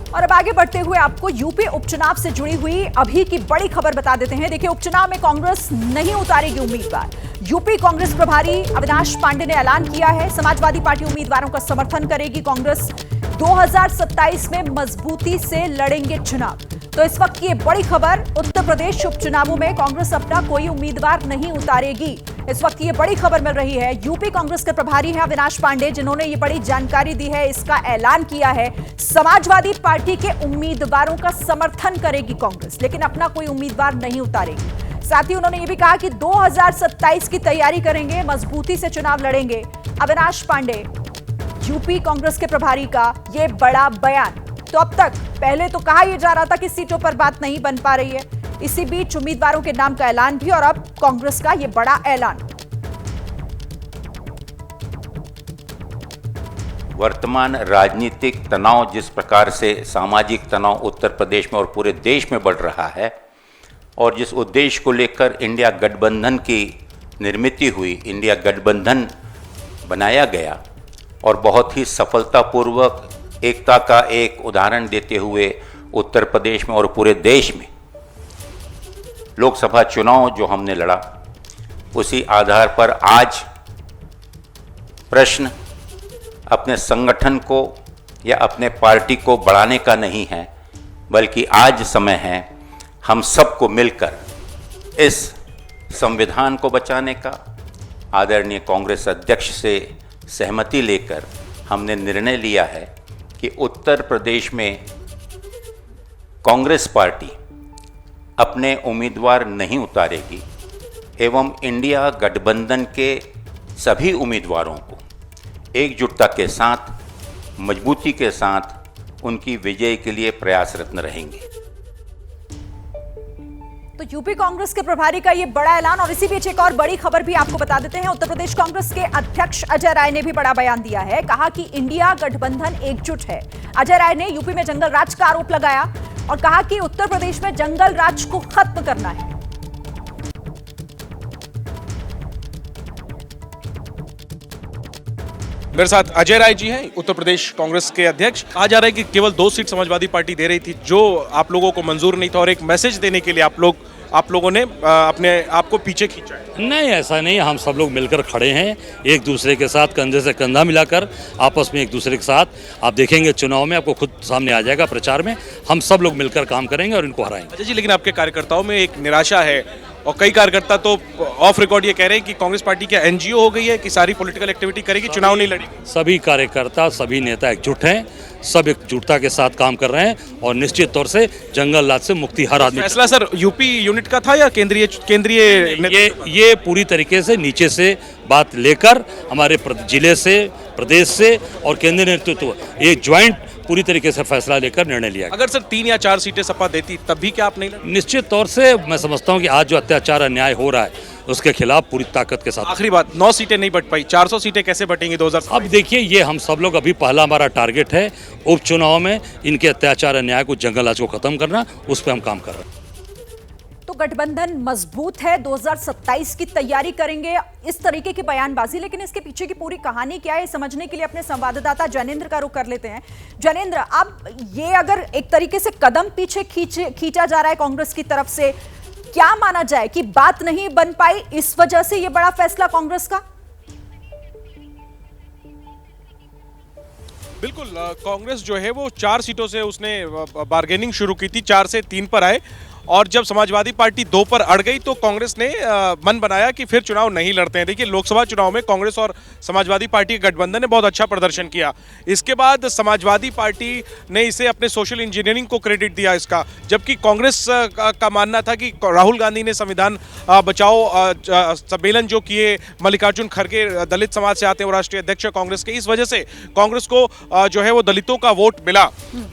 और अब आगे बढ़ते हुए आपको यूपी उपचुनाव से जुड़ी हुई अभी की बड़ी खबर बता देते हैं। देखिए, उपचुनाव में कांग्रेस नहीं उतारेगी उम्मीदवार। यूपी कांग्रेस प्रभारी अविनाश पांडे ने ऐलान किया है, समाजवादी पार्टी उम्मीदवारों का समर्थन करेगी। कांग्रेस 2027 में मजबूती से लड़ेंगे चुनाव। तो इस वक्त की बड़ी खबर, उत्तर प्रदेश उपचुनावों में कांग्रेस अपना कोई उम्मीदवार नहीं उतारेगी। इस वक्त ये बड़ी खबर मिल रही है। यूपी कांग्रेस के प्रभारी हैं अविनाश पांडे, जिन्होंने ये बड़ी जानकारी दी है, इसका ऐलान किया है। समाजवादी पार्टी के उम्मीदवारों का समर्थन करेगी कांग्रेस, लेकिन अपना कोई उम्मीदवार नहीं उतारेगी। साथ ही उन्होंने ये भी कहा कि 2027 की तैयारी करेंगे, मजबूती से चुनाव लड़ेंगे। अविनाश पांडे, यूपी कांग्रेस के प्रभारी का ये बड़ा बयान। तो अब तक पहले तो कहा यह जा रहा था कि सीटों पर बात नहीं बन पा रही है, इसी बीच उम्मीदवारों के नाम का ऐलान भी, और अब कांग्रेस का यह बड़ा ऐलान। वर्तमान राजनीतिक तनाव जिस प्रकार से सामाजिक तनाव उत्तर प्रदेश में और पूरे देश में बढ़ रहा है, और जिस उद्देश्य को लेकर इंडिया गठबंधन की निर्मित हुई, इंडिया गठबंधन बनाया गया और बहुत ही सफलतापूर्वक एकता का एक उदाहरण देते हुए उत्तर प्रदेश में और पूरे देश में लोकसभा चुनाव जो हमने लड़ा, उसी आधार पर आज प्रश्न अपने संगठन को या अपने पार्टी को बढ़ाने का नहीं है, बल्कि आज समय है हम सबको मिलकर इस संविधान को बचाने का। आदरणीय कांग्रेस अध्यक्ष से सहमति लेकर हमने निर्णय लिया है कि उत्तर प्रदेश में कांग्रेस पार्टी अपने उम्मीदवार नहीं उतारेगी एवं इंडिया गठबंधन के सभी उम्मीदवारों को एकजुटता के साथ, मजबूती के साथ उनकी विजय के लिए प्रयासरत रहेंगे। तो यूपी कांग्रेस के प्रभारी का ये बड़ा ऐलान, और इसी बीच एक और बड़ी खबर भी आपको बता देते हैं। उत्तर प्रदेश कांग्रेस के अध्यक्ष अजय राय ने भी बड़ा बयान दिया है, कहा कि इंडिया गठबंधन एकजुट है। अजय राय ने यूपी में जंगल राज का आरोप लगाया और कहा कि उत्तर प्रदेश में जंगल राज को खत्म करना है। मेरे साथ अजय राय जी हैं, उत्तर प्रदेश कांग्रेस के अध्यक्ष। कहा जा रहा है कि केवल 2 सीट समाजवादी पार्टी दे रही थी, जो आप लोगों को मंजूर नहीं था, और एक मैसेज देने के लिए आप लोगों ने अपने आप को पीछे खींचा है। नहीं, ऐसा नहीं। हम सब लोग मिलकर खड़े हैं, एक दूसरे के साथ कंधे से कंधा मिलाकर, आपस में एक दूसरे के साथ। आप देखेंगे चुनाव में, आपको खुद सामने आ जाएगा, प्रचार में हम सब लोग मिलकर काम करेंगे और इनको हराएंगे। अजय जी, लेकिन आपके कार्यकर्ताओं में एक निराशा है, और कई कार्यकर्ता तो ऑफ रिकॉर्ड ये कह रहे हैं कि कांग्रेस पार्टी क्या एनजीओ हो गई है कि सारी पॉलिटिकल एक्टिविटी करेगी, चुनाव नहीं लड़ेगी। सभी कार्यकर्ता, सभी नेता एकजुट हैं, सब एकजुटता के साथ काम कर रहे हैं, और निश्चित तौर से जंगल राज से मुक्ति हर आदमी। फैसला सर यूपी यूनिट का था या केंद्रीय ये पूरी तरीके से नीचे से बात लेकर हमारे जिले से, प्रदेश से और केंद्रीय नेतृत्व, ये ज्वाइंट पूरी तरीके से फैसला लेकर निर्णय लिया। अगर सर 3 या 4 सीटें सपा देती तब भी क्या आप नहीं लड़ते? निश्चित तौर से मैं समझता हूं कि आज जो अत्याचार अन्याय हो रहा है, उसके खिलाफ पूरी ताकत के साथ। आखिरी बात, 9 सीटें नहीं बट पाई, 400 सीटें कैसे बटेंगी 2000? अब देखिए, ये हम सब लोग, अभी पहला हमारा टारगेट है उपचुनाव में इनके अत्याचार अन्याय को, जंगल राज को खत्म करना, उस पर हम काम कर रहे हैं। तो गठबंधन मजबूत है, 2027 की तैयारी करेंगे, इस तरीके की बयानबाजी। लेकिन इसके पीछे की पूरी कहानी क्या है, समझने के लिए अपने संवाददाता जैनेंद्र का रुख कर लेते हैं। जैनेंद्र, अब ये अगर एक तरीके से कदम पीछे खींचा जा रहा है कांग्रेस की तरफ से, क्या माना जाए कि बात नहीं बन पाई, इस वजह से ये बड़ा फैसला कांग्रेस का? बिल्कुल, कांग्रेस जो है वो 4 सीटों से उसने बार्गेनिंग शुरू की थी, 4 से 3 पर आए, और जब समाजवादी पार्टी 2 पर अड़ गई तो कांग्रेस ने मन बनाया कि फिर चुनाव नहीं लड़ते हैं। देखिए, लोकसभा चुनाव में कांग्रेस और समाजवादी पार्टी के गठबंधन ने बहुत अच्छा प्रदर्शन किया। इसके बाद समाजवादी पार्टी ने इसे अपने सोशल इंजीनियरिंग को क्रेडिट दिया इसका, जबकि कांग्रेस का मानना था कि राहुल गांधी ने संविधान बचाओ सम्मेलन जो किए, मल्लिकार्जुन खड़गे दलित समाज से आते हैं, वो राष्ट्रीय अध्यक्ष कांग्रेस के, इस वजह से कांग्रेस को जो है वो दलितों का वोट मिला।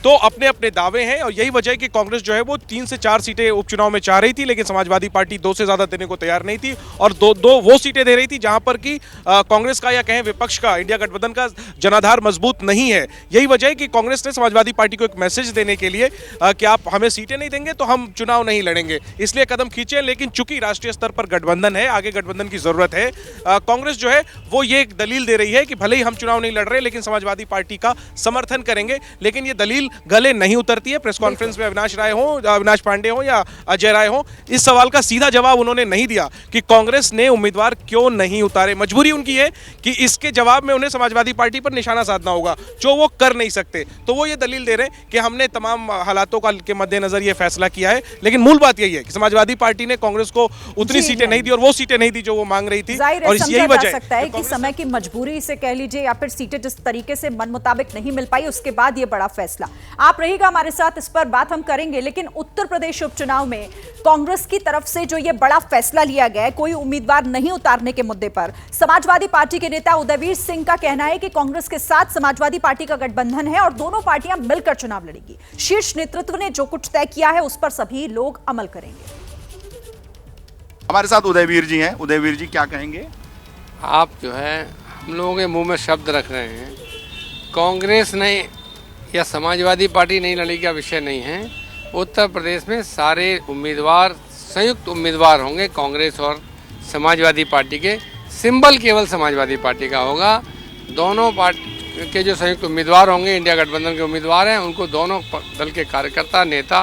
तो अपने अपने दावे हैं, और यही वजह है कि कांग्रेस जो है वो 3 से 4 सीटें सीटें उपचुनाव में चाह रही थी, लेकिन समाजवादी पार्टी 2 से ज़्यादा देने को तैयार नहीं थी और दो वो सीटें दे रही थी जहां पर कि कांग्रेस का या कहें विपक्ष का, इंडिया गठबंधन का जनाधार मजबूत नहीं है। यही वजह है कि कांग्रेस ने समाजवादी पार्टी को एक मैसेज देने के लिए कि आप हमें सीटें नहीं देंगे तो हम चुनाव नहीं लड़ेंगे, इसलिए कदम खींचे। लेकिन चूंकि राष्ट्रीय स्तर पर गठबंधन है, आगे गठबंधन की जरूरत है, कांग्रेस जो है वो ये एक दलील दे रही है कि भले ही हम चुनाव नहीं लड़ रहे लेकिन समाजवादी पार्टी का समर्थन करेंगे। लेकिन ये दलील गले नहीं उतरती है। प्रेस कॉन्फ्रेंस में अविनाश पांडे हो या अजय राय हो, इस सवाल का सीधा जवाब उन्होंने नहीं दिया कि कांग्रेस ने उम्मीदवार क्यों नहीं उतारे। मजबूरी उनकी है कि इसके जवाब में उन्हें समाजवादी पार्टी पर निशाना साधना होगा, जो वो कर नहीं सकते। तो वो ये दलील दे रहे हैं कि हमने तमाम हालातों के मद्देनजर ये फैसला किया है। लेकिन मूल बात यही है कि समाजवादी पार्टी ने कांग्रेस को उतनी सीटें नहीं दी और वो सीटें नहीं दी जो वो मांग रही थी। और यही वजह सकता है कि समय की मजबूरी से कह लीजिए या फिर सीटें जिस तरीके से मन मुताबिक नहीं मिल पाई, उसके बाद ये बड़ा फैसला। आप रहिएगा हमारे साथ, इस पर बात हम करेंगे। लेकिन उत्तर प्रदेश उपचुनाव में कांग्रेस की तरफ से जो ये बड़ा फैसला लिया गया है, कोई उम्मीदवार नहीं उतारने के मुद्दे पर, समाजवादी पार्टी के नेता उदयवीर सिंह का कहना है कि कांग्रेस के साथ समाजवादी पार्टी का गठबंधन है और दोनों पार्टियां मिलकर चुनाव लड़ेंगी। शीर्ष नेतृत्व ने जो कुछ तय किया है उस पर सभी लोग अमल करेंगे। हमारे साथ उदयवीर जी हैं। उदयवीर जी क्या कहेंगे? आप जो है हम लोगों के मुंह में शब्द रख रहे हैं। कांग्रेस ने या समाजवादी पार्टी नहीं लड़ेगी का विषय नहीं है। उत्तर प्रदेश में सारे उम्मीदवार संयुक्त उम्मीदवार होंगे कांग्रेस और समाजवादी पार्टी के। सिंबल केवल समाजवादी पार्टी का होगा। दोनों पार्टी के जो संयुक्त उम्मीदवार होंगे, इंडिया गठबंधन के उम्मीदवार हैं, उनको दोनों दल के कार्यकर्ता नेता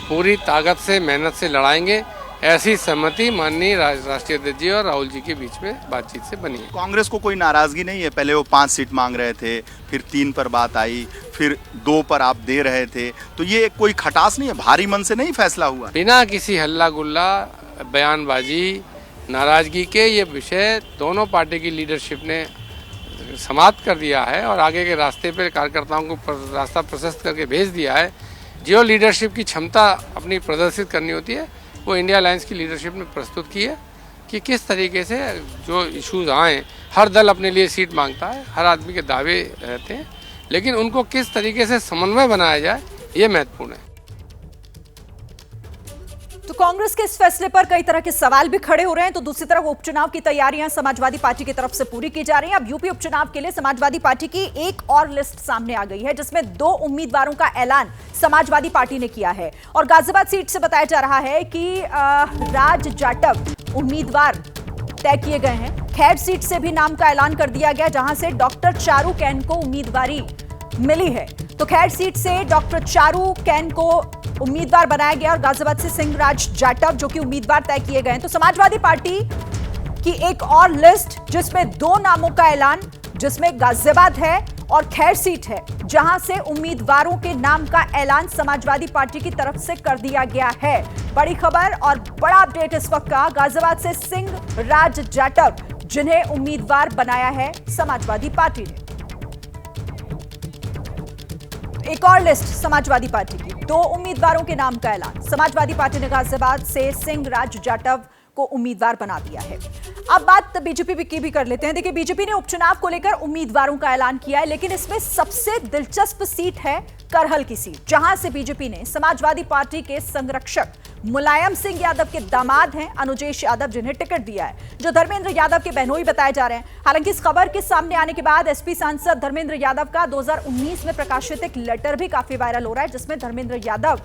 पूरी ताकत से मेहनत से लड़ाएंगे। ऐसी सहमति माननीय राष्ट्रीय अध्यक्ष जी और राहुल जी के बीच में बातचीत से बनी है। कांग्रेस को कोई नाराजगी नहीं है? पहले वो 5 सीट मांग रहे थे, फिर 3 पर बात आई, फिर 2 पर आप दे रहे थे, तो ये कोई खटास नहीं है? भारी मन से नहीं फैसला हुआ? बिना किसी हल्ला गुल्ला बयानबाजी नाराजगी के ये विषय दोनों पार्टी की लीडरशिप ने समाप्त कर दिया है और आगे के रास्ते पर कार्यकर्ताओं को रास्ता प्रशस्त करके भेज दिया है। जो लीडरशिप की क्षमता अपनी प्रदर्शित करनी होती है वो इंडिया अलायंस की लीडरशिप ने प्रस्तुत की है कि किस तरीके से जो इश्यूज आए, हर दल अपने लिए सीट मांगता है, हर आदमी के दावे रहते हैं, लेकिन उनको किस तरीके से समन्वय बनाया जाए ये महत्वपूर्ण है। तो कांग्रेस के इस फैसले पर कई तरह के सवाल भी खड़े हो रहे हैं। तो दूसरी तरफ उपचुनाव की तैयारियां समाजवादी पार्टी की तरफ से पूरी की जा रही हैं। अब यूपी उपचुनाव के लिए समाजवादी पार्टी की एक और लिस्ट सामने आ गई है, जिसमें 2 उम्मीदवारों का ऐलान समाजवादी पार्टी ने किया है। और गाजियाबाद सीट से बताया जा रहा है कि राज जाटव उम्मीदवार तय किए गए हैं। खैर सीट से भी नाम का ऐलान कर दिया गया, जहां से डॉक्टर चारू कैन को उम्मीदवारी मिली है। तो खैर सीट से डॉक्टर चारू कैन को उम्मीदवार बनाया गया और गाजियाबाद से सिंह राज जाटव जो कि उम्मीदवार तय किए गए हैं। तो समाजवादी पार्टी की एक और लिस्ट जिसमें 2 नामों का ऐलान, जिसमें गाजियाबाद है और खैर सीट है, जहां से उम्मीदवारों के नाम का ऐलान समाजवादी पार्टी की तरफ से कर दिया गया है। बड़ी खबर और बड़ा अपडेट इस वक्त का, गाजियाबाद से सिंह राज जाटव जिन्हें उम्मीदवार बनाया है समाजवादी पार्टी ने। एक और लिस्ट समाजवादी पार्टी की, 2 उम्मीदवारों के नाम का ऐलान। समाजवादी पार्टी ने गाजियाबाद से सिंह राज जाटव को उम्मीदवार बना दिया है। अब बात बीजेपी की भी कर लेते हैं। देखिए, बीजेपी ने उपचुनाव को लेकर उम्मीदवारों का ऐलान किया है, लेकिन इसमें सबसे दिलचस्प सीट है करहल की सीट, जहां से बीजेपी ने समाजवादी पार्टी के संरक्षक मुलायम सिंह यादव के दामाद हैं अनुजेश यादव, जिन्हें टिकट दिया है, जो धर्मेंद्र यादव के बहनोई बताए जा रहे हैं। हालांकि इस खबर के सामने आने के बाद एसपी सांसद धर्मेंद्र यादव का 2019 में प्रकाशित एक लेटर भी काफी वायरल हो रहा है, जिसमें धर्मेंद्र यादव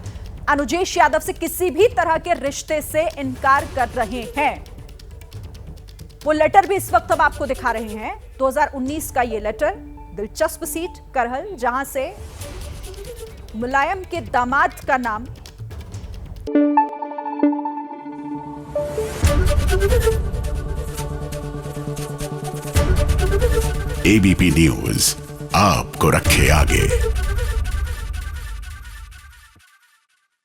अनुजेश यादव से किसी भी तरह के रिश्ते से इनकार कर रहे हैं। वो लेटर भी इस वक्त हम आपको दिखा रहे हैं। 2019 का ये लेटर, दिलचस्प सीट करहल, जहां से मुलायम के दामाद का नाम एबीपी न्यूज आपको रखे आगे।